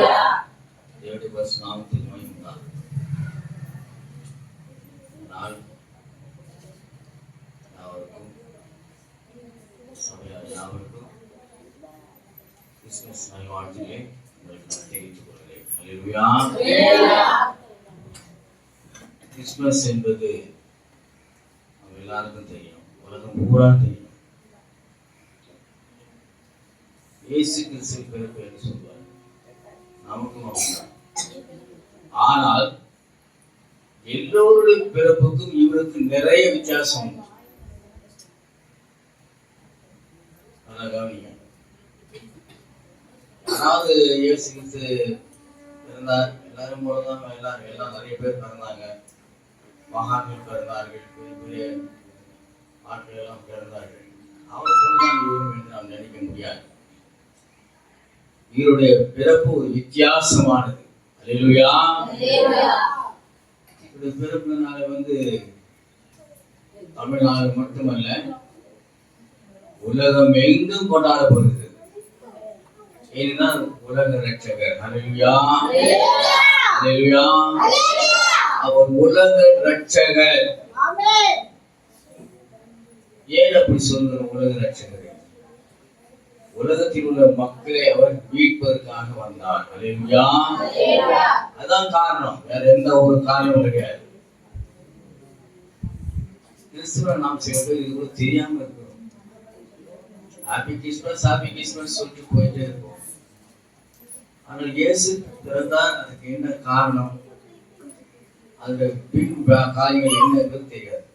தேவனுடைய பரிசுத்த நாமத்துக்கு மகிமை உண்டாகட்டும். நாள் யாவருக்கும் சபையார் யாவருக்கும் கிறிஸ்துமஸ் நல்வாழ்த்துக்களை உங்களுக்கு நான் தெரிவித்துக் கொள்கிறேன். அல்லேலூயா. கிறிஸ்துமஸ் என்பது நம்ம எல்லாருக்கும் தெரியும், உலகம் பூரா தெரியும். இயேசு கிறிஸ்து பிறப்பு என்று சொல்வார், நமக்கும் அப்படிதான். ஆனால் எல்லோருடைய பிறப்புக்கும் இவருக்கு நிறைய வித்தியாசம் உண்டு. நல்லா கவனிங்க. அதாவது இயேசு கிறிஸ்து பிறந்தார், எல்லாரும் போலதான் எல்லாம் நிறைய பேர் பிறந்தாங்க. மகான்கள் பிறந்தார்கள், பெரிய பெரிய ஆட்கள் எல்லாம் பிறந்தார்கள். அவர் போலதான் இவரும் என்று நாம் நினைக்க முடியாது. இவருடைய பிறப்பு ஒரு வித்தியாசமானது. அல்லேலூயா. இவருடைய பிறப்புனால தமிழ்நாடு மட்டுமல்ல, உலகம் எங்கும் கொண்டாடப்படுகிறது. ஏனென்றால் உலக ரட்சகர். அல்லேலூயா. அல்லேலூயா. அவர் உலக ரட்சகர். ஏன் அப்படி சொல்கிறோம்? உலக ரட்சகர் உலகத்தில் உள்ள மக்களை அவர் மீட்பதற்காக வந்தார். அல்லேலூயா. அதான் காரணம், வேற எந்த ஒரு காரணமும் கிடையாது. கிறிஸ்துவ நாம் சில பேர் இது கூட தெரியாம இருக்கிறோம். ஹாப்பி கிறிஸ்மஸ் ஹாப்பி கிறிஸ்மஸ் சொல்லிட்டு போயிட்டே இருக்கோம். ஆனால் இயேசு பிறந்தார், அதுக்கு என்ன காரணம், அதோட பின் காரியங்கள் என்ன என்பது தெரியாது.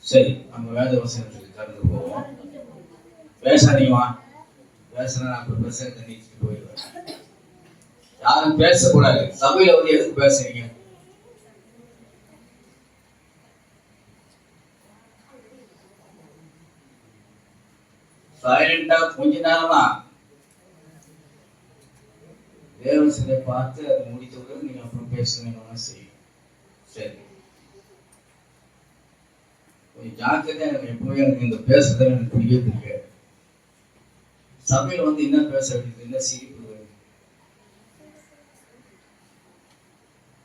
சரி, நம்ம வேத வசனத்துக்கு கடந்து போவோம். பேசாதீங்கம்மா, பேசுனா அப்புறம் பிரசங்கத்தை நீச்சிட்டு போயிடுவேன். யாரும் பேசக்கூடாது. சபையில எதுக்கு பேசுறீங்க? சைலண்டா கொஞ்ச நேரம் தான் தேவசனை பார்த்து அதை முடித்தவுடன் நீங்க அப்புறம் பேசணும்னு செய்யும். சரி, கொஞ்சம் ஜாக்கிரதையா. எனக்கு எப்பவுமே இந்த பேசுறத எனக்கு பிடிக்காது. சபையில என்ன பேச வேண்டியது, என்ன சிரிப்பு வருது,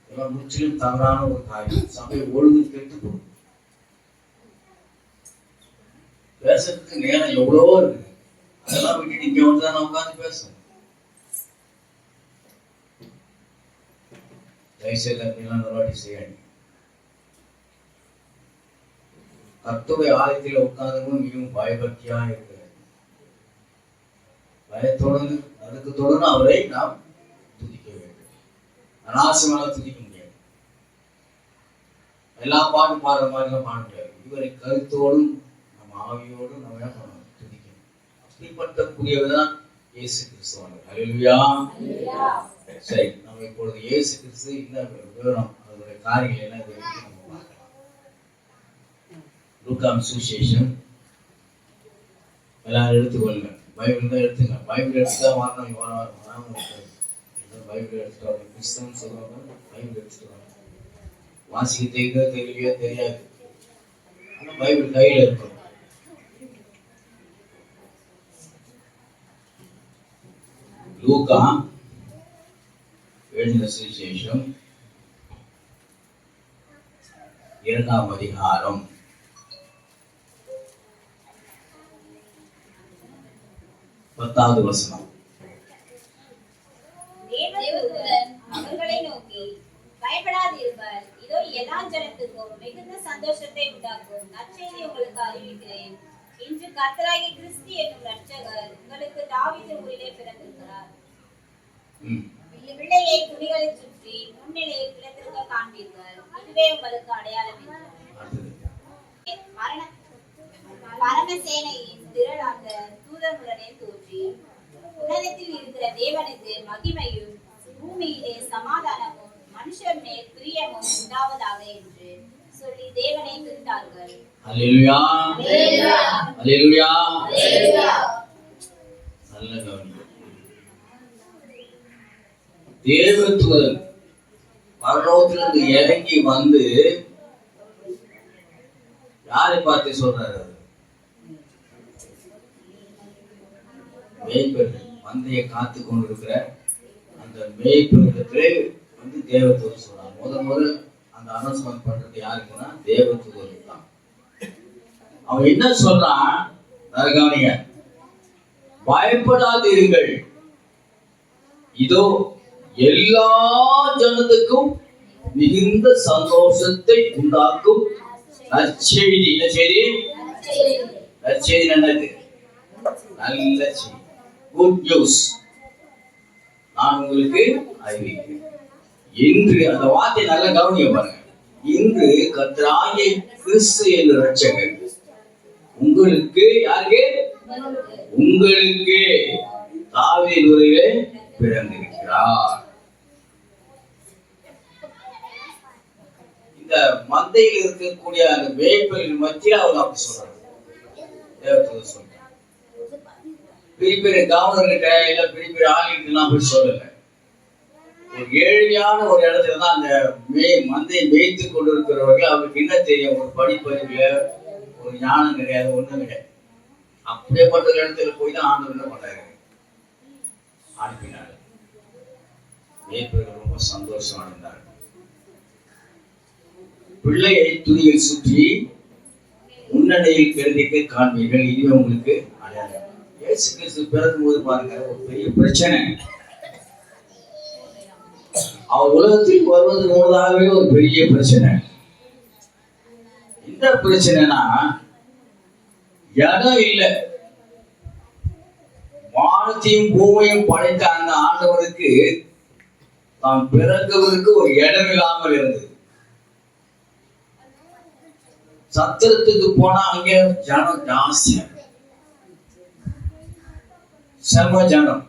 இதெல்லாம் முற்றிலும் தவறான ஒரு காரியம். சபை ஒழுங்கு கெட்டு போகும். பேசுறதுக்கு நேரம் எவ்வளவோ இருக்குது, அதெல்லாம் விட்டு இங்க வந்துதான் உட்காந்து பேசணும். தயவுசெய்து அப்படிலாம் ஒரு வாட்டி செய்யாங்க. கர்த்தருடைய ஆலயத்தில் உட்கார்ந்தவங்க மிகவும் பயபக்தியா இருக்கு. பயத்தோடு நடுக்கத்தோடு அவரை நாம் துதிக்க வேண்டும். அனாவசியமாக துதிக்க முடியாது. எல்லா பாட்டும் பாடுற மாதிரிலாம் பாட முடியாது. இவரை கருத்தோடும் நம்ம ஆவியோடும் நம்ம என்ன பண்ணணும், துதிக்கணும். அப்படிப்பட்டக்கூடியவர்தான் இயேசு கிறிஸ்துவானவர். அல்லேலூயா. சரி, நம்ம இப்பொழுது இயேசு கிறிஸ்து என்ன விவரம், அதனுடைய காரியங்கள் என்ன நம்ம பார்க்கலாம். லூக்காம் சுவிசேஷம் எல்லாரும் எடுத்துக்கொள்ளுங்க. பைபிள் தான் எடுத்துங்க. பைபிள் எடுத்துதான் வரணும். பைபிள் எடுத்துட்டு கிறிஸ்தவன் சொல்லுவாங்க, பைபிள் எடுத்துட்டு வாங்க. வாசிக்க தெரியுதோ தெரியலையோ தெரியாது, ஆனால் பைபிள் கையில் இருக்கணும். லூக்கா எழுதின சுவிசேஷம் 2ஆம் அதிகாரம் 10வது வசனம். அவர்களை நோக்கி, பயப்படாதீர்கள், இதோ எல்லா ஜனத்துக்கும் மிகுந்த சந்தோஷத்தை உண்டாக்கும் நற்செய்தி உங்களுக்கு அறிவிக்கிறேன். இன்று கர்த்தராகிய கிறிஸ்து என்னும் இரட்சகர் உங்களுக்கு தாவீது ஊரிலே பிறந்திருக்கிறார். பிள்ளையை துணிகளை சுற்றி முன்னிலையில் பிறந்திருக்க காண்பீர்கள். இதுவே உங்களுக்கு அடையாளம் என்றார். பரமசேனையின் திரளான தூதர்களுடனே தோன்றி, உலகத்தில் இருக்கிற தேவனுக்கு மகிமையும் பூமியிலே சமாதானமும் மனுஷர் மேல் பிரியமும் உண்டாவதாக என்று சொல்லி தேவனை துதித்தார்கள். அல்லேலூயா. அல்லேலூயா. நல்ல கவனிங்க. தேவதூதன் பரலோகத்திலிருந்து இறங்கி வந்து யாரை பார்த்து சொல்றாரு? மேய்ப்பர்கள், மந்தையை காத்து கொண்டிருக்கிற அந்த மேய்ப்பனிடத்திலே வந்து தேவதூதர் சொல்றாங்க. முதல் அந்த அனௌன்ஸ்மெண்ட் பண்றது யாருக்குன்னா தேவதூதருக்கு தான். அவன் என்ன சொல்றான் கவனிங்க, பயப்படாதீர்கள், இதோ எல்லா ஜனத்துக்கும் மிகுந்த சந்தோஷத்தை உண்டாக்கும் நற்செய்தி. என்ன செய்தி? நற்செய்தி என்னது? நல்ல செய்தி, குட் நியூஸ் நான் உங்களுக்கு அறிவிக்கிறேன். இன்று அந்த வார்த்தை நல்ல கவனிய பாருங்க. இன்று கர்த்தராகிய கிறிஸ்து என்ற இரட்சகர் உங்களுக்கு, யாருக்கு? உங்களுக்கு தாவீது ஊரிலே பிறந்திருக்கிறார். இந்த மந்தையில் இருக்கக்கூடிய அந்த மேய்ப்பரின் மத்தியில் அவர் அப்படி சொல்றாரு. தேவதூதர் சொல்றார். பெரிய பெரிய கவர்னர்கிட்ட இல்ல பெரிய பெரிய ஆளுகிட்ட போய் சொல்லல. ஒரு ஏழ்மையான ஒரு இடத்துல தான் அந்த மந்தையை மேய்த்து கொண்டிருக்கிறவர்கள் அவருக்கு என்ன தெரியும்? ஒரு படிப்பறிவுல ஒரு ஞானம் கிடையாது, ஒண்ணும் கிடையாது. அப்படியேப்பட்ட இடத்துல போய் தான் ஆண்டவர் என்ன பண்றாரு? அனுப்பினார். மேய்ப்பர்கள் ரொம்ப சந்தோஷம் அடைந்தார். பிள்ளையை துணியில் சுற்றி முன்னணியில் கிழமைக்கு காண்பீர்கள், இதுவே உங்களுக்கு அடையாளம். இயேசு கிறிஸ்து பிறக்கும் போது பாருங்க ஒரு பெரிய பிரச்சனை. அவர் உலகத்தில் வருவதற்கு முன்னதாகவே ஒரு பெரிய பிரச்சனை. இந்த பிரச்சனைனா இடம் இல்லை. வானத்தையும் பூமியும் படைத்த அந்த ஆண்டவருக்கு தான் பிறந்தவருக்கு ஒரு இடம் இல்லாமல் இருந்தது. சத்திரத்துக்கு போனா அங்கே ஜனம் ஜாஸ்தியா, செம ஜனம்.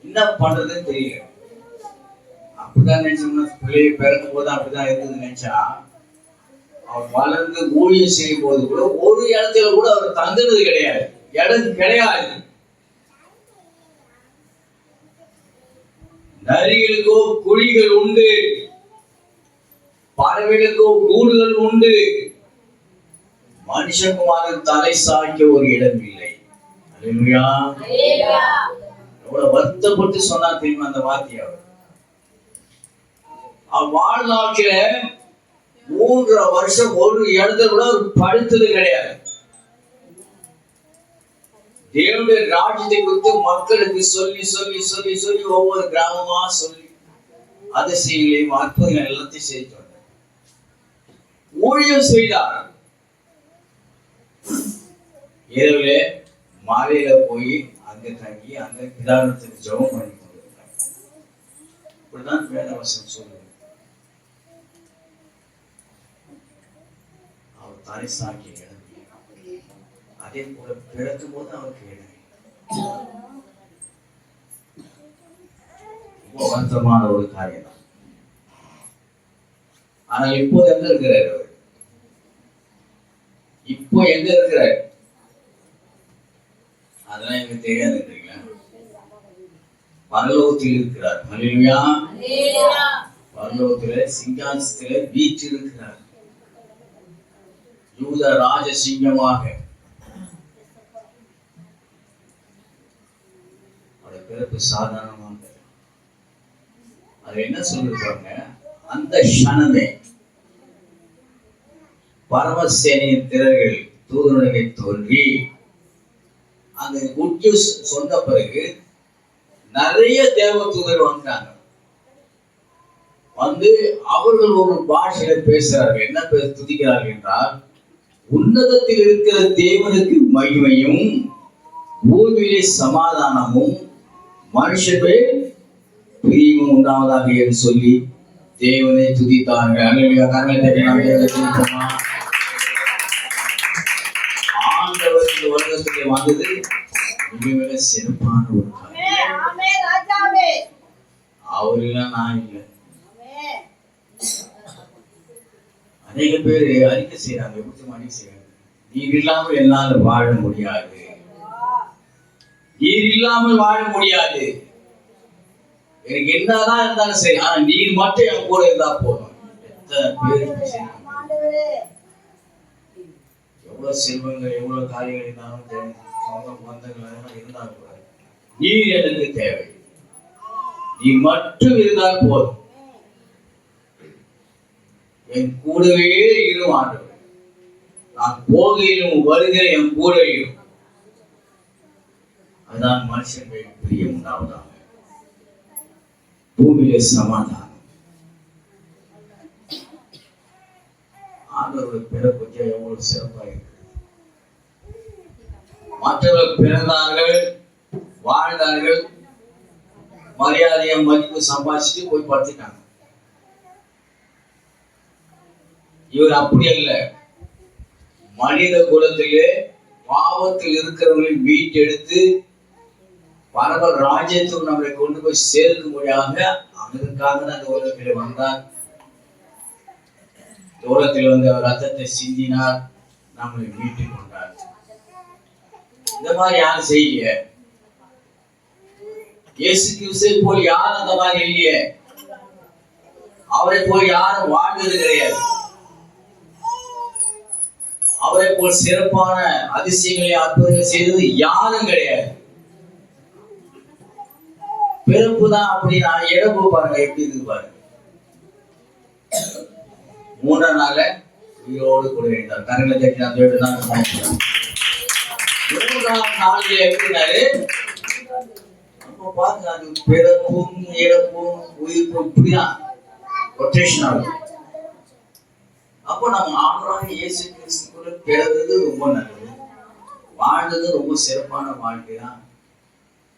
என்ன பண்றதுன்னு தெரியல. அப்படிதான் நினைச்சோம்னா பிள்ளையை பிறக்கும் போது அப்படிதான் இருந்தது நினைச்சா, அவர் வளர்ந்து ஊழியம் செய்யும் போது கூட ஒரு இடத்துல கூட அவர் தங்குறது கிடையாது, இடம் கிடையாது. நரிகளுக்கோ குழிகள் உண்டு, பறவைகளுக்கோ கூடுகள் உண்டு, மனுஷகுமாரன் தலை சாய்க்க ஒரு இடம் இல்லை. அல்லேலூயா. எவ்வளவு வருத்தப்பட்டு சொன்னா தெரியுமா அந்த வார்த்தையை? அவர் வாழ்நாட்கள 3.5 வருஷம் ஒரு இடத்துல கூட ஒரு படுத்தது கிடையாது. தேவனுடைய ராஜ்யத்தை குறித்து மக்களுக்கு சொல்லி சொல்லி சொல்லி சொல்லி ஒவ்வொரு கிராமமா சொல்லி அதிசயங்களையும் அற்புதங்கள் எல்லாத்தையும் செய்து ஊழியம் செய்தார். இரவுல மாலையில போய் அங்க தங்கி அங்க பிதானத்துக்கு ஜெபம் பண்ணி கொண்டிருந்தார். இப்படிதான் வேதவசனம் சொல்லுது. அவர் தரிசாக்கி இழந்து, அதே போல பிறக்கும் போது அவருக்கு இழந்து ரொம்ப வருத்தமான ஒரு காரியம் தான். ஆனா இப்போ எங்க இருக்கிறார் அவர்? இப்போ எங்க இருக்கிறார்? அதெல்லாம் எனக்கு தெரியாது. பரலோகத்தில் இருக்கிறார். அல்லேலூயா. பரலோகத்திலே சிங்காசனத்திலே வீற்றிருக்கிறார், யூத ராஜ சிங்கமாக. அவருடைய பிறப்பு சாதாரணமாக. அது என்ன சொல்லிருக்காங்க? அந்த க்ஷணமே பரமசேனையின் திரள்கள் தூதனுடனே தோன்றி அந்த குட் நியூஸ் சொன்ன பிறகு நிறைய தேவ தூதர் வந்தாங்க. வந்து அவர்கள் ஒரு பாஷையில பேசுறார்கள். என்ன துதிக்கிறார்கள் என்றால், உன்னதத்தில் இருக்கிற தேவனுக்கு மகிமையும் பூமியிலே சமாதானமும் மனுஷர்கள் பிரியமும் உண்டாவதாக என்று சொல்லி தேவனை துதித்தார்கள். ஆண்டவர் இந்த உலகத்திலே வந்தது மிக மிக சிறப்பான ஒரு காரியம். அவர் இல்ல, நான் இல்லை. அநேக பேர் அறிக்கை செய்யறாங்க. எப்படி அறிக்கை செய்யறாங்க? நீர் இல்லாமல் என்னால் வாழ முடியாது, நீர் இல்லாமல் வாழ முடியாது, எனக்கு என்னதான் இருந்தாலும் சரி, ஆனா நீர் மட்டும் என் கூட இருந்தா போதும். எத்தனை பேர் எவ்வளவு செல்வங்கள் எவ்வளவு காரியங்கள் இருந்தாலும் சொந்த பந்தங்கள் இருந்தாலும் கூட நீர் எனக்கு தேவை. நீ மட்டும் இருந்தால் போதும், என் கூடவே இரு ஆண்டவரே, நான் போகையிலும் வருகிறேன், என் கூட இரு. அதுதான் மனுஷன் மேல் பிரியம் உண்டாவதாக, பூமியிலே சமாதானம். ஆண்டவருடைய பிறப்பு எவ்வளவு சிறப்பாக இருக்கு. மற்றவர்கள் பிறந்தார்கள், வாழ்ந்தார்கள், மரியாதையை மதிப்பு சம்பாதிச்சுட்டு போய் படுத்திட்டாங்க. இவர் அப்படி அல்ல, மனித குலத்திலே பாவத்தில் இருக்கிறவர்களை மீட்டெடுத்து பரவ ராஜ்யத்துக்கு நம்மளை கொண்டு போய் சேர்க்கும்படியாக அதற்காக அந்த உலகத்திலே வந்தார். உலகத்தில் வந்து அவர் ரத்தத்தை சிந்தினார், நம்மளை மீட்டுக் கொண்டார். இந்த மாதிரி யாரும் செய்யலையே. இயேசு கிறிஸ்துவை போல் யாரும் அந்த மாதிரி இல்லையே. அவரை போல் யாரும் வாழ்ந்தது கிடையாது. அவரை போல் சிறப்பான அதிசயங்களை அற்புதங்கள் செய்தது யாரும் கிடையாது. பிறப்பு தான் அப்படி. நான் இறப்பு பாருங்க எப்படி இருக்கு பாருங்க. 3ஆம் நாள்ல உயிரோடு கூட இருந்தார். கரங்களை தட்டி நான் தான் 3ஆம் நாளில் எப்படினாரு அப்ப பாருங்க, அது பிறப்பும் இறப்பும் உயிர்ப்பும் இப்படிதான் ரொட்டேஷன் ஆகுது. அப்போ நம்ம ஆண்டவராகிய இயேசு கிறிஸ்துக்குள்ள பிறந்தது ரொம்ப நல்லது, வாழ்ந்தது ரொம்ப சிறப்பான வாழ்க்கை தான்.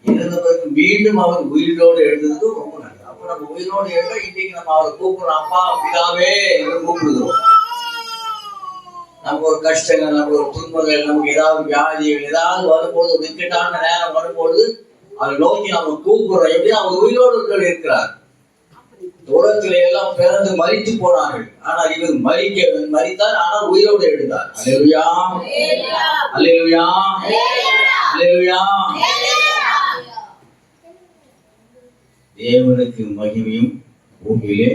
இறந்த பிறகு மீண்டும் அவர் உயிரோடு எழுந்தது ரொம்ப நல்லது. அப்ப நம்ம உயிரோடு எழுத இன்னைக்கு நம்ம அவரை கூப்பிடுறோம், அப்பா பிதாவே என்று கூப்பிடுகிறோம். நமக்கு ஒரு கஷ்டங்கள், நமக்கு ஒரு துன்பங்கள், நமக்கு ஏதாவது வியாதிகள் ஏதாவது வரும்போது, விக்கெட்டான நேரம் வரும்போது அதை நோக்கி நம்ம கூப்பிடுறோம். எப்படி அவர் உயிரோடு இருக்கிறார். உலகத்திலே எல்லாம் பிறந்து மரித்து போனார்கள், ஆனால் இவர் மரித்தார், ஆனால் உயிரோடு எழுந்தார். அல்லேலூயா, அல்லேலூயா, அல்லேலூயா. தேவனுக்கு மகிமையும் பூமியிலே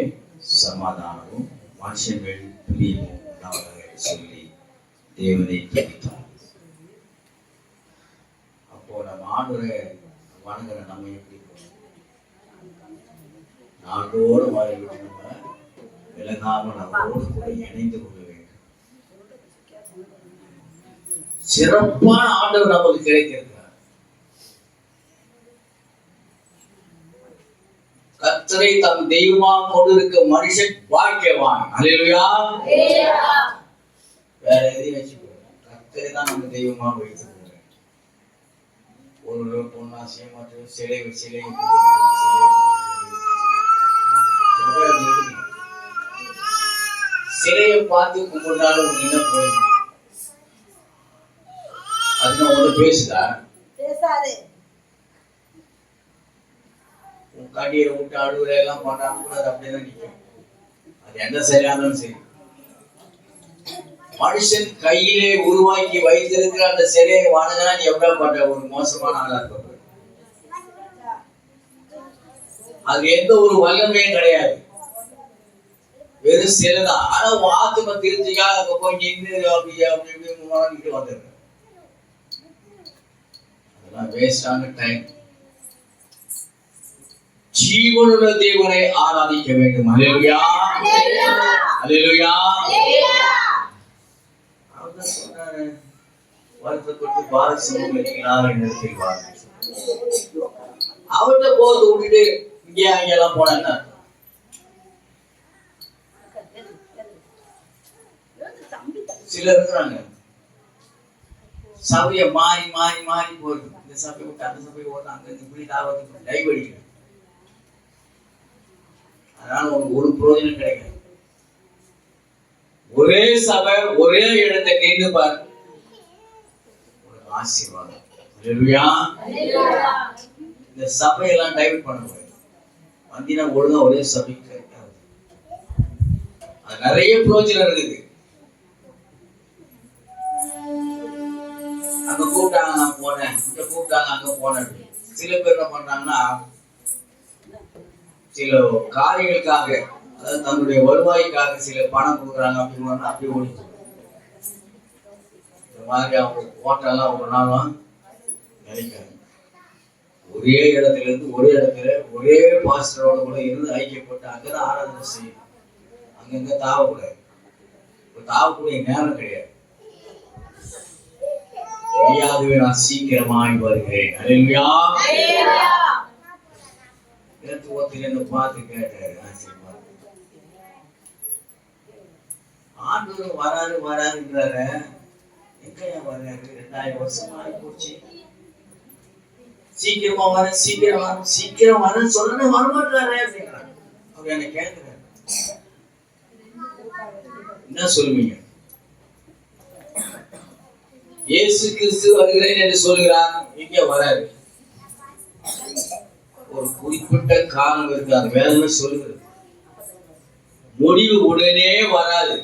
சமாதானமும் மனுஷன் மேல் பிரியமும் உண்டாவதாக சொல்லி தேவனை துதித்தார். அப்போ நம்ம ஆண்டவரை வணங்குற நம்ம எப்படி நாளோடு வாழிவிட்டு நம்ம விலகாமல் நம்மோடு கூட இணைந்து கொள்ள வேண்டும். சிறப்பான ஆண்டவர் நமக்கு கிடைக்கிறார். கர்த்தரை தம் தெய்வமாக கொண்டிருக்க மனுஷன் வாழ்க்கைவான். அல்லேலூயா. வேற எதையும் வச்சுக்கோ, கர்த்தரை தான் நம்ம தெய்வமாக வைத்து ஒரு பொண்ணாசியம் மற்றும் சிலை சிலையை பார்த்து கும்பிட்டாலும் என்ன போயிடும். அது நான் ஒண்ணு பேசுதா உன் கண்ணீரை விட்டு அழுவுற எல்லாம் பண்ணாம கூட அது அப்படியேதான் நிற்கும். அது எந்த சரியானாலும் சரி, மனுஷன் கையிலே உருவாக்கி வைத்திருக்கிற அந்த சிலையை வணங்கினா நீ எவ்வளவு பண்ற ஒரு மோசமான ஆளா இருக்க. அது எந்த ஒரு வல்லமையும் கிடையாது, வெறும் சிலைதான். ஆனா உன் ஆத்ம திருச்சிக்கா அங்க போய் நின்று அப்படி அப்படி வந்துடுற, அதெல்லாம் வேஸ்டான டைம். ஜீவனுள்ள தேவனை ஆராதிக்க வேண்டும். அல்லேலூயா, அல்லேலூயா. அவர் சொன்னாரு, வருத்தப்பட்டு பாரத சமூகத்தில் இடத்தில் வாங்க. அவர்கிட்ட போறது விட்டுட்டு இங்கே அங்கெல்லாம் போனா சிலர் இருக்கிறாங்க, சபையை மாறி மாறி மாறி போறது. இந்த சபை விட்டு அந்த சபை ஓட்டு, அங்க இப்படி தாவத்துக்கு டைவ் அடிக்கிறது. அதனால உனக்கு ஒரு பிரயோஜனம் கிடைக்காது. ஒரே சபை ஒரே இடத்தை கேட்டு பாரு, உனக்கு ஆசீர்வாதம். அல்லேலூயா. இந்த சபையெல்லாம் டைவர்ட் பண்ண முடியாது. வந்தினா ஒழுங்கா ஒரே சபைக்கு கிடைக்காது. அது நிறைய பிரயோஜனம் இருக்குது. அங்க கூப்பிட்டாங்க நான் போனேன், இங்க கூப்பிட்டாங்க அங்க போனேன். சில பேர் என்ன பண்றாங்கன்னா, சில காரியங்களுக்காக, அதாவது தன்னுடைய வருவாய்க்காக சில பணம் கொடுக்குறாங்க அப்படின்னு அப்படி ஓடி இந்த மாதிரி அவங்க ஓட்டெல்லாம் ஒரு நாளும் நினைக்காது. ஒரே இடத்துல இருந்து ஒரே இடத்துல ஒரே பாஸ்டரோட கூட இருந்து ஐக்கியப்பட்டு அங்கதான் ஆராதனை செய்யணும். அங்கங்க தாவக்கூடாது. தாவக்கூடிய நேரம் கிடையாது. ஐயாவே நான் சீக்கிரமாய் வருகிறேன். அல்லேலூயா. நேற்று ஒருத்தர் என்ன பார்த்து கேட்டாரு, ஆண்டவர் வராரு வராருன்றாரு, எங்கயா வர்றாரு? 2000 வருஷமா போச்சு. சீக்கிரமா வர சீக்கிரம் வர சொன்ன வரமாட்டாரு அப்படின்றாரு. அவர் என்ன கேட்கிறாரு, என்ன சொல்லுவீங்க? இயேசு கிறிஸ்து வருகிறேன் என்று சொல்கிறார், இங்க வராரு. ஒரு குறிப்பிட்ட காலம் இருக்கு, அது வேதனை சொல்லுகிறது. முடிவு உடனே வராது.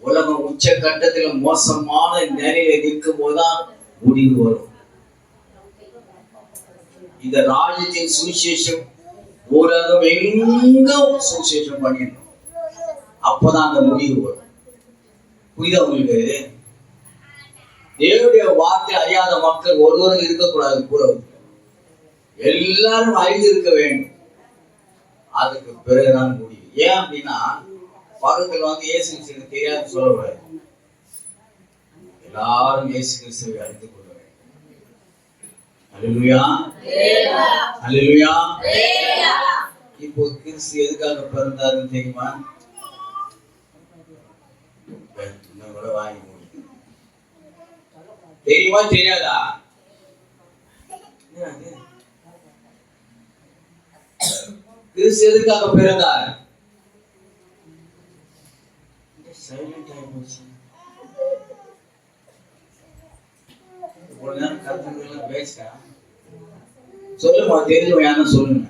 உலகம் உச்ச கட்டத்தில் மோசமான நிலையில நிற்கும் போதுதான் முடிவு வரும். இந்த ராஜ்யத்தின் சுவிசேஷம் உலகம் எங்கும் சுவிசேஷம் பண்ணிடணும். அப்பதான் அந்த முடிவு வரும். புரியுதா உங்களுக்கு? தேவனுடைய வார்த்தை அறியாத மக்கள் ஒருவரும் இருக்கக்கூடாது. கூட எல்லாரும் அறிந்து இருக்க வேண்டும். அதுக்கு பிறகுதான் முடியும். ஏன் அப்படின்னா பக்கத்தில் வந்து இயேசு கிறிஸ்து தெரியாது சொல்லக்கூடாது. எல்லாரும் இயேசு கிறிஸ்துவை அறிந்து கொள்ள வேண்டும். அல்லேலூயா, அல்லேலூயா. இப்போ கிறிஸ்து எதுக்காக பிறந்தாருன்னு தெரியுமா? வாங்கி தெரியுமா தெரியாதா? கிறிஸ்து எதுக்காக பிறந்தார்? சொல்லுமா, தெரிஞ்சவங்க யாரும் சொல்லுங்க.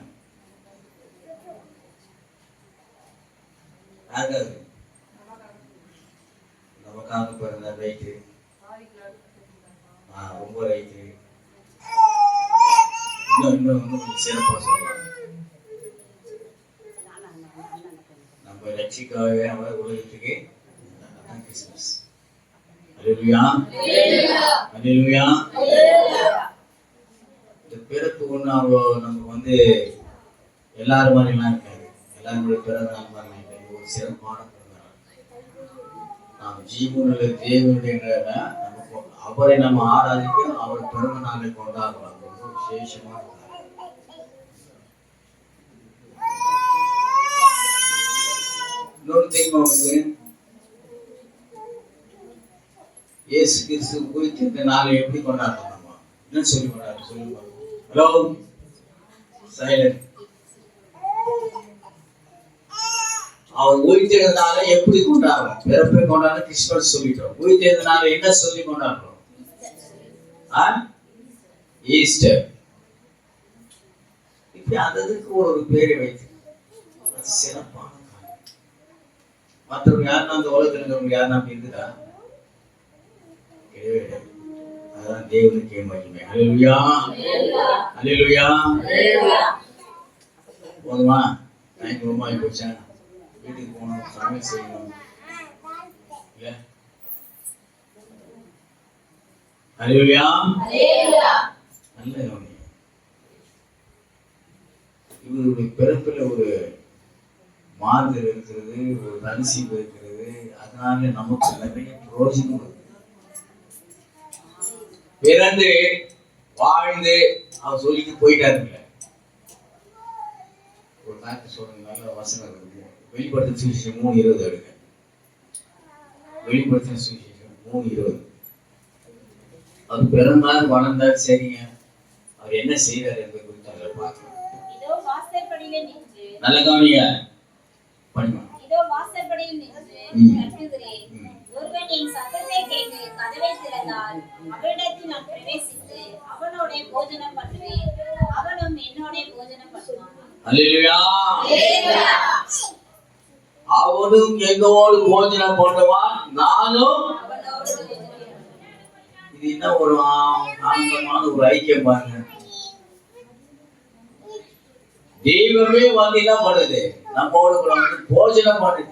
நமக்காக பிறந்த ரைட்டு, ரொம்ப ரைட்டு. இன்னும் சிறப்பா சொல்லலாம். நம்ம ரட்சிக்காகவே அவர் உலகத்துக்கு கிறிஸ்மஸ். அல்லேலூயா, அல்லேலூயா. இந்த பிறப்பு ஒண்ணு நமக்கு வந்து எல்லாரும் மாதிரிலாம் இருக்காது. எல்லாருடைய பிறந்த நாள் மாதிரி இருக்காது. ஒரு சிறப்பான பிறந்த நாள். நாம் ஜீவனுள்ள தேவனுடைய நமக்கு அவரை நம்ம ஆராதிக்க அவர் பிறந்த நாளை கொண்டாடுறோம். ரொம்ப விசேஷமா இருக்காது. இன்னொரு தெரியுமா உங்களுக்கு? இயேசு கிறிஸ்து உயிர்த்த நாளை எப்படி கொண்டாடுறோம்? நம்ம என்ன சொல்லி கொண்டாடுறோம் சொல்லுங்க. Hello, silent. அவர் உயிர்த்தெழுந்தனால எப்படி கொண்டாடுறோம்? பிறப்பை கொண்டாட கிறிஸ்மஸ் சொல்லிட்டோம். உயிர்த்தெழுந்தனால என்ன சொல்லி கொண்டாடுறோம்? ஈஸ்டர். இப்படி அதுக்கு ஒரு பேரை வைத்து சிறப்பான காலம். மற்றவங்க யாருன்னா அந்த உலகத்தில் இருக்கிறவங்க யாருன்னா அப்படி இருக்குதா? கிடையவே கிடையாது. அதான் தேவனுக்கே மகிமை. அல்லேலூயா, அல்லேலூயா. போதுமா? டைம் ரொம்ப ஆகி போச்சா? வீட்டுக்கு போகணும், சமையல் செய்யணும். அல்லேலூயா. நல்ல கவனி. இவருடைய பிறப்பில் ஒரு மாறுதல் இருக்கிறது, ஒரு ரகசியம் இருக்கிறது. அதனால நமக்கு நிறைய பிரயோஜனம் இருக்கு. பிறந்து வாழ்ந்து அவர் சொல்லிட்டு போயிட்டாருங்க. ஒரு காட்டு சொல்றது நல்ல வசனம் இருக்கு. வெளிப்படுத்தின சுவிசேஷம் 3:20 எடுங்க. வெளிப்படுத்தின சுவிசேஷம் 3:20. அது பிறந்தார் வளர்ந்தார், சரிங்க. அவர் என்ன செய்தார் என்பதை குறித்து அதில் பார்க்கலாம். நல்ல கவனிங்க, படிமா. இதோ வாசற்படியில் நின்று தட்டுகிறேன். ஒருவன் என் சத்தத்தை கேட்டு கதவை திறந்தால் அவனிடத்தில் நான் பிரவேசித்து அவனோட போஜனம் பண்ணுவேன், அவனும் என்னோட போஜனம் பண்ணுவான். அல்லேலூயா. அவனும் என்னோடு போஜனம் பண்ணுவான், நானும். இது என்ன ஒரு ஆனந்தமான ஒரு ஐக்கியம் பாருங்க. தெய்வமே வந்து என்ன பண்ணுது? நம்மோடு கூட வந்து போஜனம் பண்ணுது.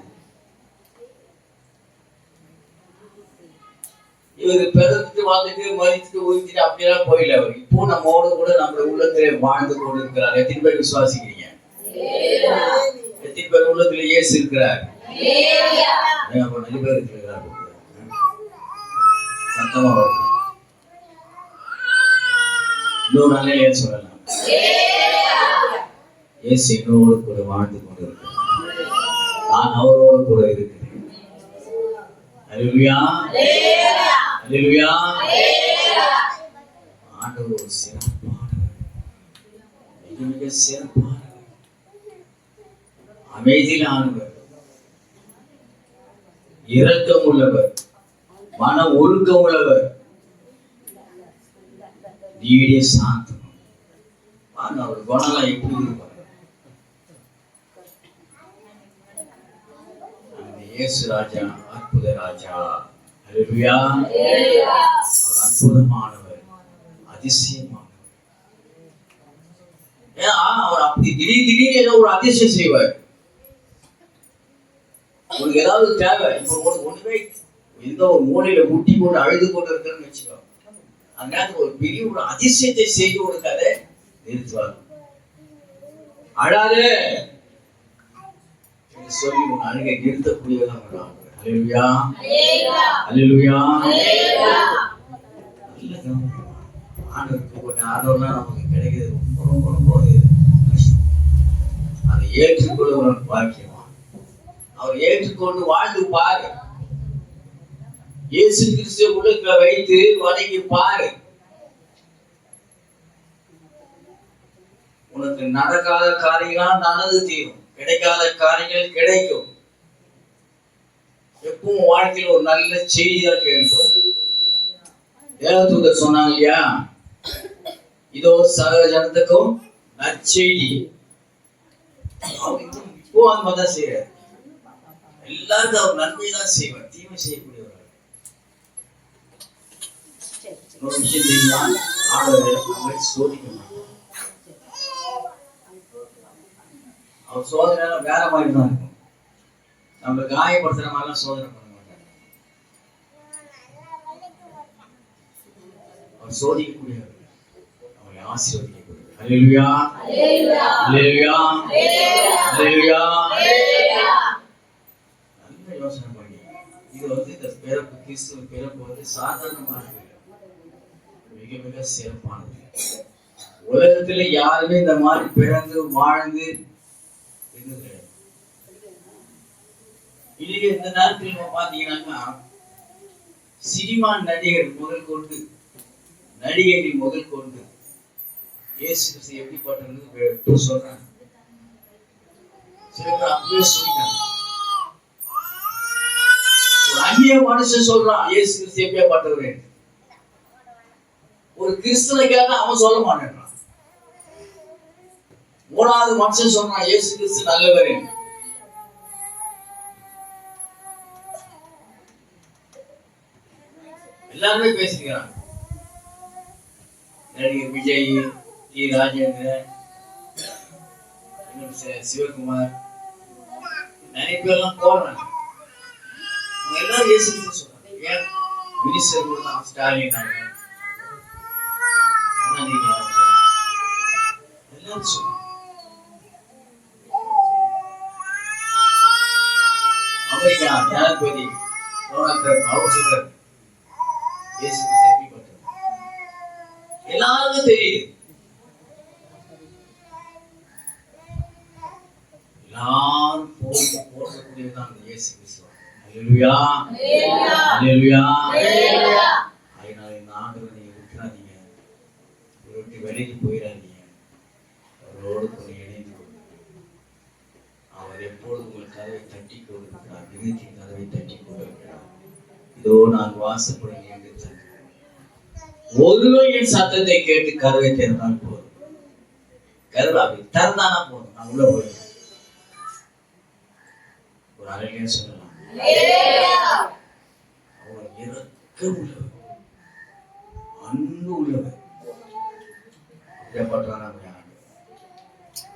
இவர் பிறந்துட்டு வாழ்ந்துட்டு மதிச்சுட்டு உயிர்த்துட்டு அப்படியெல்லாம் போயில. அவர் இப்போ நம்மோடு கூட நம்ம உள்ளத்திலே வாழ்ந்து கொண்டு இருக்கிறார். எத்தனை பேர் விசுவாசிக்கிறீங்க? எத்தனை பேர் உள்ளத்துல இயேசு இருக்கிறார்? நிறைய பேர் இருக்கிறார். சத்தமா வருது. இன்னொரு நல்ல சொல்லலாம், இயேசு என்னோடு கூட வாழ்ந்து கொண்டு இருக்கிறார், நான் அவரோடு கூட இருக்கிறேன். அல்லேலூயா, அல்லேலூயா. ஆண்டவர் ஒரு சிறப்பானவர், மிக மிக சிறப்பானவர், அமைதியானவர், இரக்கம் உள்ளவர், மன ஒழுக்கம் உள்ளவர், நீடிய சாந்தம். அவர் குணம்லாம் எப்படி இருப்பார்? இயேசு ராஜா அற்புத ராஜா. அல்லேலூயா. அவர் அற்புதமானவர், அதிசயமானவர். ஏன்னா அவர் அப்படி திடீர்னு ஏதோ ஒரு அதிசயம் செய்வார். உனக்கு ஏதாவது தேவை, இப்போ உனக்கு ஒண்ணுமே எந்த ஒரு மூலையில முட்டி போட்டு அழுது கொண்டு இருக்கிறன்னு வச்சுக்கோ, அந்த நேரத்தில் ஒரு பெரிய ஒரு அதிசயத்தை செய்து உனக்கு அதை நிறுத்துவார். அழாதே சொல்லி உன் அழுகை நிறுத்தக்கூடியதான். அல்லேலூயா, அல்லேலூயா. ஆண்டவர்னா நமக்கு கிடைக்கிறது ரொம்ப ரொம்ப ரொம்ப கஷ்டம். அதை ஏற்றுக்கொள்ளுவன் பாக்கியமா. அவர் ஏற்றுக்கொண்டு வாழ்ந்து பாரு. இயேசு கிறிஸ்துவை உள்ளத்துல வைத்து வணங்கி பாரு. உனக்கு நடக்காத காரியங்கள் நடந்து தீரும், கிடைக்காத காரியங்கள் கிடைக்கும். எப்பவும் வாழ்க்கையில் ஒரு நல்ல செய்தியா கேள்விப்படுறேன். தேவதூதர் சொன்னாங்க இல்லையா, இதோ சகல ஜனத்துக்கும் நற்செய்தி. இப்போ அந்த மாதிரி தான் செய்யறாரு. எல்லாருக்கும் அவர் நன்மை தான் செய்வார், தீமை செய்யக்கூடியவர். ஒரு விஷயம் தெரியுமா, ஆண்டவர் சோதிக்க மாட்டார். அவர் சோதனை வேற மாதிரி தான் இருக்கும். நம்ம காயப்படுத்துற மாதிரிலாம் சோதனை பண்ண மாட்டார். அவர் சோதிக்கக்கூடியவர், அவரை ஆசீர்வதிக்கக்கூடியவர். அல்லேலூயா, அல்லேலூயா, அல்லேலூயா. நல்ல யோசனை பண்ணி, இது இந்த பிறப்பு, கிறிஸ்துவ பிறப்பு சாதாரணமானது, மிக மிக சிறப்பானது. உலகத்துல யாருமே இந்த மாதிரி பிறந்து வாழ்ந்து இருந்தது கிடையாது. இன்னைக்கு இந்த நேரத்தில் நம்ம பாத்தீங்கன்னாக்கா, சினிமா நடிகர் முதல் கொண்டு நடிகைகள் முதல் கொண்டு இயேசு கிறிஸ்து எப்படிப்பட்டது சொல்றாங்க. சில பேர் அப்படியே சொல்லிட்டாங்க. ஒரு அந்நிய மனுஷன் சொல்றான் இயேசு கிறிஸ்து எப்படிப்பட்டவர். ஒரு கிறிஸ்துவ கேட்டா அவன் சொல்ல மாட்டேன்றான். மூணாவது மனுஷன் சொல்றான் இயேசு கிறிஸ்து நல்லவர். எல்லாருமே பேசிக்கிறாங்க. நடிகர் விஜய், டி ராஜேந்திரன், சிவகுமார், நிறைய பேர்லாம் போறாங்க. எல்லாரும் இயேசு கிறிஸ்து சொல்றாங்க. ஏன் மினிஸ்டர் கூட தான் ஸ்டாலின் எல்லாரும் சொல்றாங்க. அமெரிக்கா ஜனாதிபதி டொனால்ட் ட்ரம்ப் அவர் சொல்றாரு இயேசு கிறிஸ்து எப்படிப்பட்டவர். எல்லாருக்கும் தெரியுது. எல்லாரும் போகக்கூடியதுதான் அந்த இயேசு கிறிஸ்து. அல்லேலூயா, அல்லேலூயா. அதனால இந்த ஆண்டவரை நீங்க விட்டுறாதீங்க, விட்டு விலகி போயிடாதீங்க. அவரோடு கூட இணைந்து கொள்ளுங்கள். அவர் எப்பொழுது உங்கள் கதவை தட்டி கொண்டிருக்கிறார், இதயத்தின் கதவை தட்டி கொண்டிருக்கிறார். இதோ நான் வாசப்படுகிறேன் என்று ஒருவர் என் சத்தத்தை கேட்டு கதவை திறந்தால் போதும். கதவை அப்படி திறந்தானா போதும், நான் உள்ள போயிடுவேன். ஒரு அழகிய சொல்லலாம், அவர் இறக்க உள்ளவர், அன்பு உள்ளவர். எப்படிப்பட்டவனா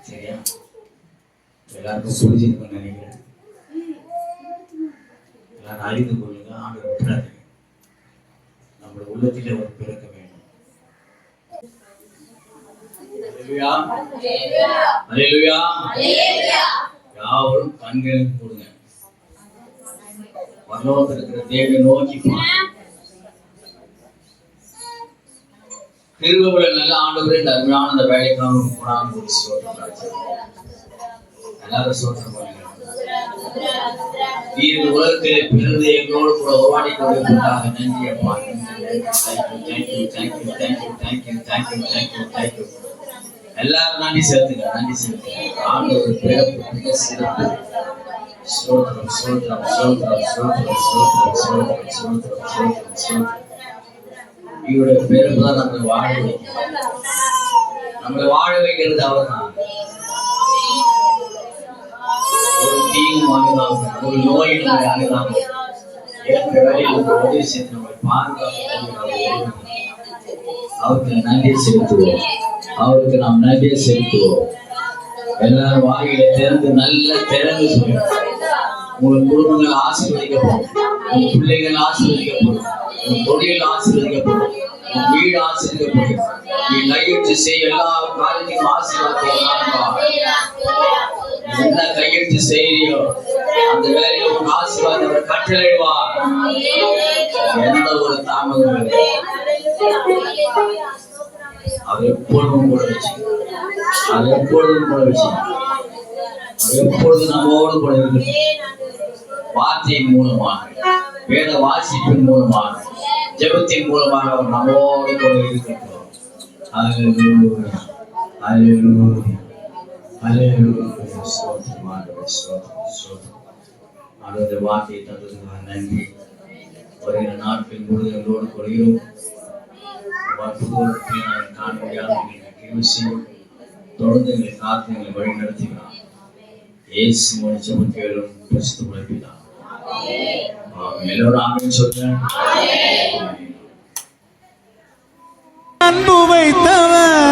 சரியா? எல்லாருக்கும் புரிஞ்சிருக்குன்னு நினைக்கிறேன். எல்லாரும் அறிந்து கொள்ளுங்க, ஆண்டவர் விட்டுறாதீங்க. உள்ளத்திலே அவர் பிறக்க வேண்டும். அல்லேலூயா, அல்லேலூயா. யாவரும் கண்களை மூடுங்க. பரலோகத்தில் இருக்கிற தேவனை நோக்கி பாருங்க. கிருபையுள்ள நல்ல ஆண்டவரே, இந்த அருமையான அந்த வேலைக்கான குணான் ஒரு சோதனை எல்லாரும் சோதனை பண்ணுங்க. நீர் உலகத்திலே பிறந்து எங்களோடு கூட உருவாடி கொண்டிருப்பதாக நன்றி அப்பா. தேங்க்யூ. எல்லாரும் நன்றி செலுத்துங்க, நன்றி செலுத்துங்க. ஆண்டவர் பிறப்பு மிக சிறப்பு. ஸ்தோத்திரம், ஸ்தோத்திரம், ஸ்தோத்திரம், ஸ்தோத்திரம், ஸ்தோத்திரம், ஸ்தோத்திரம், ஸ்தோத்திரம், ஸ்தோத்திரம், ஸ்தோத்திரம். இவருடைய பிறப்பு தான் நம்மளை வாழ வைக்கும். நம்மளை வாழ வைக்கிறது அவர் தான். ஒரு தீங்கு அணுகாம, ஒரு நோய் நம்மை அணுகாம, ஏற்ற வேலையில் உதவி செய்து நம்மை பாதுகாப்பு. அவருக்கு நன்றி செலுத்துவோம், அவருக்கு நாம் நன்றியை செலுத்துவோம். எல்லாரும் வாயில திறந்து நல்ல திறந்து சொல்லுங்க. உங்கள் குடும்பங்கள் ஆசீர்வதிக்கப்படும், உங்கள் பிள்ளைகள் ஆசீர்வதிக்கப்படும், உங்கள் தொழில் ஆசீர்வதிக்கப்படும், உங்கள் வீடு ஆசீர்வதிக்கப்படும். நீ கையெழுத்து செய்ய எல்லா காரியத்தையும் ஆசீர்வாதம். என்ன கையெழுத்து செய்யறியோ அந்த வேலையில உங்க ஆசீர்வாதம் கட்டளையிடுவார். எந்த ஒரு தாமதம் இல்லை. அவர் எப்பொழுதும் கூட வச்சு, அது எப்பொழுதும் கூட வச்சு, அது எப்பொழுதும் நம்மோடு கூட இருக்கு. வார்த்தையின் மூலமாக, வேத வாசிப்பின் மூலமாக, ஜெபத்தின் மூலமாக அவர் நம்மோடு கூட இருக்கிறோம். அல்லேலூயா, அல்லேலூயா, அல்லேலூயா. ஸ்தோத்திரம் ஆண்டவரே, ஸ்தோத்திரம், ஸ்தோத்திரம். ஆண்டவருடைய வார்த்தையை தந்ததுக்காக நன்றி. வருகிற நாட்கள் முழுவதோடு கொள்கிறோம். தொடர்ந்து எங்களை காத்து எங்களை வழி நடத்துகிறார். இயேசு மூலம் கேளும் பரிசுத்த உழைப்பினார். எல்லோரும் ஆமென் சொல்லுங்க. அன்பு வைத்தவர்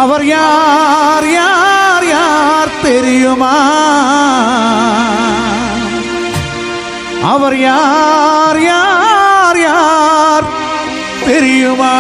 அவர் யார் யார் யார் தெரியுமா? அவர் யார் யார் யார் தெரியுமா?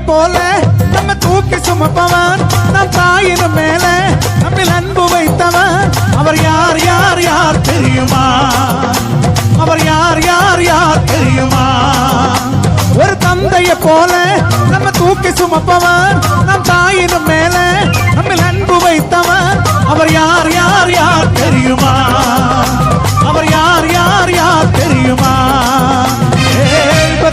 போல நம்ம தூக்கி சுமப்பவன், நம் தாயின் மேல நம்மில் அன்பு வைத்தவன். அவர் யார் யார் யார் தெரியுமா? அவர் யார் யார் யார் தெரியுமா? ஒரு தந்தையை போல நம்ம தூக்கி சுமப்பவன், நம் தாயின் மேல நம்மில் அன்பு வைத்தவன். அவர் யார் யார் யார் தெரியுமா? அவர் யார் யார் யார் தெரியுமா?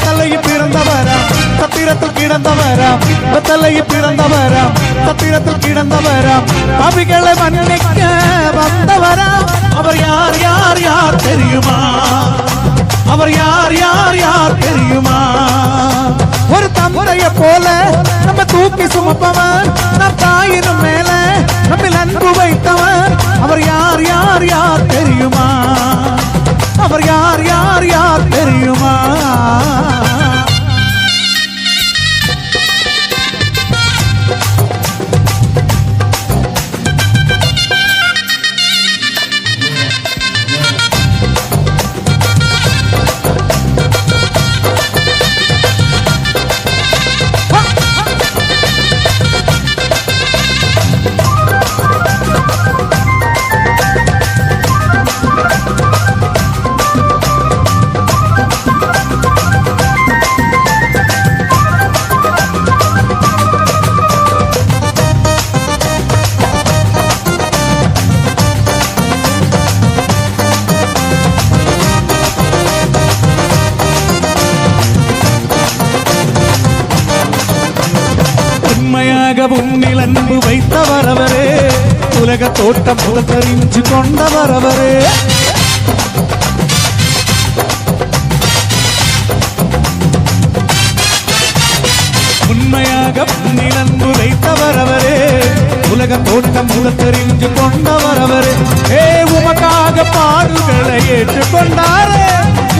தலையில் பிறந்தவரா, சத்திரத்தில் கிடந்தவராம், தலையில் பிறந்தவராம், சத்திரத்தில் கிடந்தவராம், பாவிகளை மன்னிக்க வந்தவராம். அவர் யார் யார் யார் தெரியுமா? அவர் யார் யார் யார் தெரியுமா? ஒரு தந்தையை போல நம்ம தூக்கி சுமப்பவன், நம் தாயின் மேல நம்மில் அன்பு வைத்தவன். அவர் யார் யார் யார் தெரியுமா? அவர் யார் யார் யார் தெரியுமா? உண்மையாக உன்னில் அன்பு வைத்தவர் அவரே, உலக தோட்டம் முதல் தெரிஞ்சு கொண்டவர் அவரே. உண்மையாக உன்னில் அன்பு வைத்தவர் அவரே, உலக தோட்டம் முதல் தெரிஞ்சு கொண்டவர் அவரே. உமக்காக பாடுகளை ஏற்றுக்கொண்டாரே,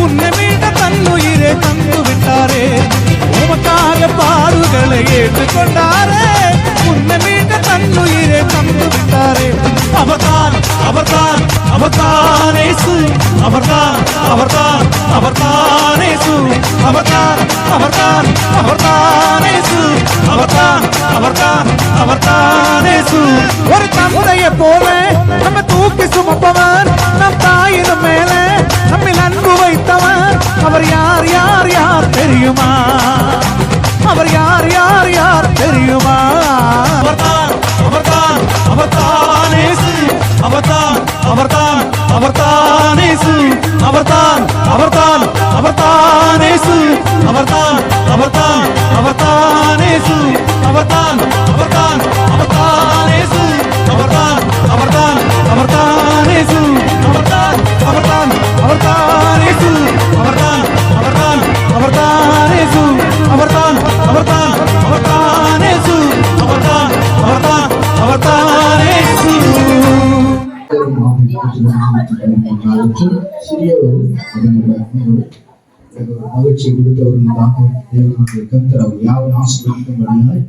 உன்னை மீட்ட தன்னுயிரை தந்து விட்டாரே. உமக்காக பாடுகளை ஏற்றுக்கொண்டாரே, உன்னை மீட்ட தன்னுயிரை தந்து விட்டாரே. அவர்தான் அவர்தான் அவர்தான் இயேசு, அவர்தான் அவர்தான் அவர்தான் இயேசு, அவர்தான் அவர்தான் அவர்தான் இயேசு, அவர்தான் அவர்தான் அவர்தான் இயேசு. ஒரு தந்தையை போல நம்ம தூக்கி சுமப்பவர், நம் தாயின் மேலே நம்மில் அன்பு வைத்தவர். அவர் யார் யார் யார் தெரியுமா? அவர் யார் யார் யார் தெரியுமா? அவர்தான் அவர்தான் அவர்தான் இயேசு, அவர்தான் அவர்தான் அவர்தான் இயேசு, அவர்தான் அவர்தான் அவர்தான் இயேசு, அவர்தான் அவர்தான் அவர்தான் இயேசு, அவர்தான் அவர்தான் அவர்தான் இயேசு, அவர்தான் அவர்தான் அவர்தான் இயேசு, அவர்தான் அவர்தான் அவர்தான் இயேசு, அவர்தான் அவர்தான் அவர்தான் இயேசு, அவர்தான் அவர்தான் அவர்தான் இயேசு, அவர்தான் அவர்தான் அவர்தான் இயேசு. மகிழ்ச்சி கொடுத்தவர்களுக்காக தேவனுடைய கர்த்தர் அவர் யாரும் ஆசீர்வதிக்கும்படியாய்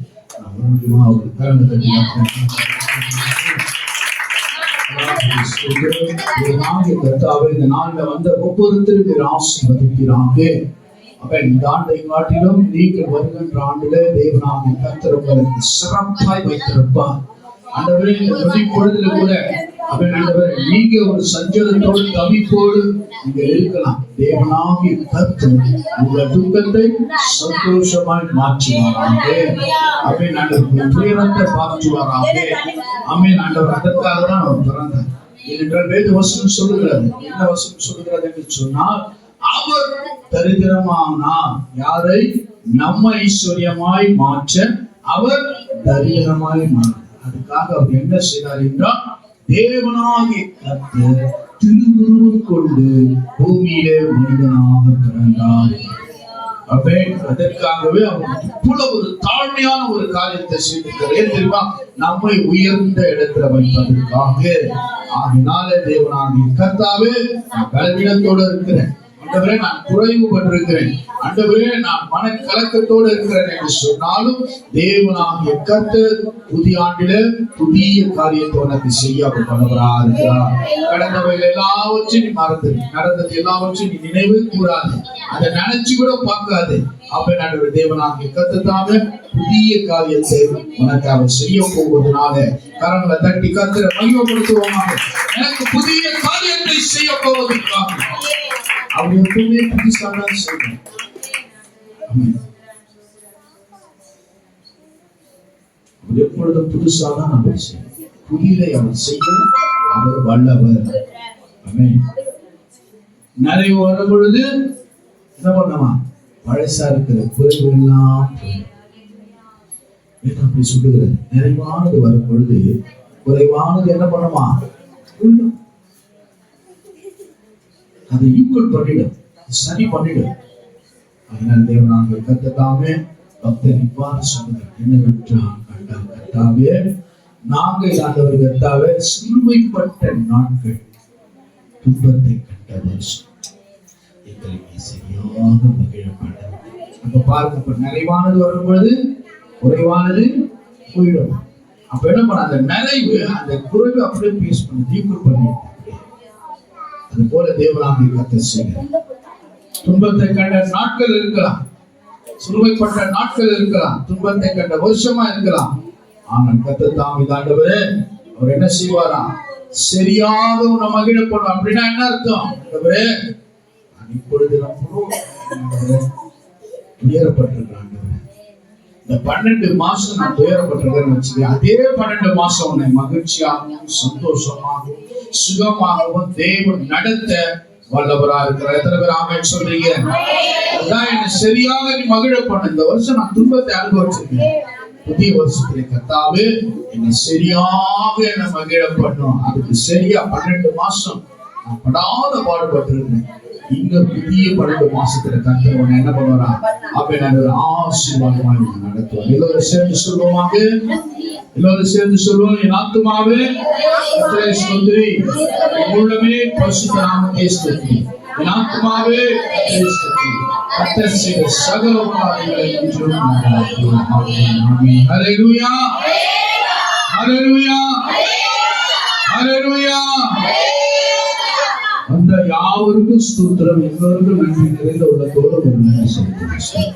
அவர்கள் கரங்களை கர்த்தாவே இந்த நாள்ல வந்த ஒவ்வொருத்தரும் ஆசீர்வதிக்கிறாங்க. அவன் இந்த ஆண்டை காட்டிலும் நீங்கள் வருகின்ற ஆண்டுல தேவனாகிய கர்த்தர் உங்களுக்கு சிறப்பாய் வைத்திருப்பார். ஆண்டவரே இந்த நொடி பொழுதுல கூட அவன் ஆண்டவரே நீங்க ஒரு சஞ்சலத்தோடு தவிப்போடு நீங்க இருக்கலாம். தேவனாகிய கர்த்தர் உங்க துக்கத்தை சந்தோஷமாய் மாற்றுவாராங்க. அவன் ஆண்டவர் துயரத்தை மாற்றுவாராங்க. ஆமென். ஆண்டவர் அதற்காக தான் அவர் பிறந்தார். ஏனென்றால் வேத வசனம் சொல்லுகிறது. என்ன வசனம் சொல்லுகிறது என்று சொன்னால், அவர் தரித்திரமானார். யாரை? நம்ம ஐஸ்வர்யமாய் மாற்ற அவர் தரித்திரமாய் மாறினார். அதுக்காக அவர் என்ன செய்தார் என்றால், தேவனாகிய கர்த்தர் திருவுருவம் கொண்டு பூமியிலே மனிதனாக பிறந்தார். அதற்காகவே அவர் இவ்வளவு ஒரு தாழ்மையான ஒரு காரியத்தை செய்திருக்கிறார். தெரியுமா? நம்மை உயர்ந்த இடத்துல வைப்பதற்காக. ஆகினால தேவனாகிய கர்த்தாவே நான் பலவீனத்தோடு இருக்கிறேன் ஆண்டவரே, நான் குறைவுபட்டிருக்கிறேன் ஆண்டவரே, நான் மனக்கலக்கத்தோடு இருக்கிறேன் என்று சொன்னாலும் தேவனாகிய கர்த்தர் புதிய ஆண்டில புதிய காரியத்தை உனக்கு செய்ய பண்ணவரா இருக்கிறார். கடந்தவைகள் எல்லாவற்றையும் நீ மறந்து, நடந்தது எல்லாவற்றையும் நீ நினைவு கூறாது, அதை நினைச்சு கூட பார்க்காது. அப்ப ஆண்டவர் தேவனாகிய கர்த்தர் புதிய காரியத்தை உனக்கு அவர் செய்ய போவதனால கரங்களை தட்டி கர்த்தரை மகிமைப்படுத்துவோமாக. எனக்கு புதிய காரியத்தை செய்ய போவதற்காக அவர் எப்பவுமே புதுசாக செய்வார். அவர் எப்பொழுதும் புதுசாக அவர் செய்வார். புதியதை அவர் செய்ய அவர் வல்லவர். நிறைய வரும் பொழுது என்ன பண்ணுவா? பழசா இருக்கிற குறைவு எல்லாம் அப்படி சொல்லுகிறது. நிறைவானது வரும் பொழுது குறைவானது என்ன பண்ணுமா? அதை ஈக்குவல் பண்ணிடும், சரி பண்ணிடும். அதனால் தேவனாகிய கர்த்தர் பக்தன் இவ்வாறு சொல்லுகிறார், என்னவென்றால் கண்டால் கர்த்தாவே, நாங்கள் ஆண்டவர் கர்த்தாவே சிலுவைப்பட்ட நாட்கள் துன்பத்தை கண்ட வருஷம் எங்களுக்கு சரியாக மகிழப்பட்டது. அப்ப பார்க்க நிறைவானது வரும்பொழுது குறைவானது போயிடும். அப்ப என்ன பண்ண? அந்த நிறைவு அந்த குறைவு அப்படியே பேஸ் பண்ணி ஈக்குவல் பண்ணிட்டு அது போல தேவனாகிய கர்த்தர் செய்கிறார். துன்பத்தை கண்ட நாட்கள் இருக்கலாம், சிலுவைப்பட்ட நாட்கள் இருக்கலாம், துன்பத்தை கண்ட வருஷமா இருக்கலாம். ஆனால் கர்த்தர் தாம் ஆண்டவரே அவர் என்ன செய்வாராம்? சரியாக உன்னை மகிழப்படும். அப்படின்னா என்ன அர்த்தம்? ஆண்டவரே நான் இப்பொழுது துயரப்பட்டிருக்கிறேன். இந்த 12 மாசம் நான் துயரப்பட்டிருக்கேன்னு வச்சுக்கேன். அதே 12 மாசம் உன்னை மகிழ்ச்சியாகவும் சந்தோஷமாகவும் சுகமாகவும் தேவன் நடத்த வல்லவரா இருக்கிறார். எத்தனை பேர் ஆமென் சொல்றீங்க? அதான் என்ன சரியாக நீ மகிழ பண்ண. இந்த வருஷம் நான் துன்பத்தை அனுபவிச்சிருக்கேன், புதிய வருஷத்துல கர்த்தாவே என்னை சரியாக என்ன மகிழ பண்ணும். அதுக்கு சரியா 12 மாசம் நான் படாத பாடுபட்டிருக்கேன். இன்னும் புதிய 12 மாசத்துல கர்த்தர் உன்னை என்ன பண்ணுவாரா? அப்ப நான் ஒரு ஆசீர்வாதமாய் நடத்துவார். எல்லோரும் சேர்ந்து சொல்லுவாங்க. எல்லோரும் சேர்ந்து சொல்லுவோம். என் ஆத்துமாவே கர்த்தரை ஸ்தோத்திரி, என் உள்ளமே பரிசுத்த நாமத்தை ஸ்தோத்திரி. என் ஆத்துமாவே கர்த்தரை ஸ்தோத்திரி. கர்த்தர் செய்த சகல உபகாரங்களை என்றும் மறவாதே. ஆமென். ஹல்லேலூயா, ஹல்லேலூயா, ஹல்லேலூயா. அந்த யாவருக்கும் ஸ்தோத்திரம். எல்லோருக்கும் நன்றி நிறைந்த உள்ளத்தோடு ஒரு நன்றி செலுத்துகிறேன்.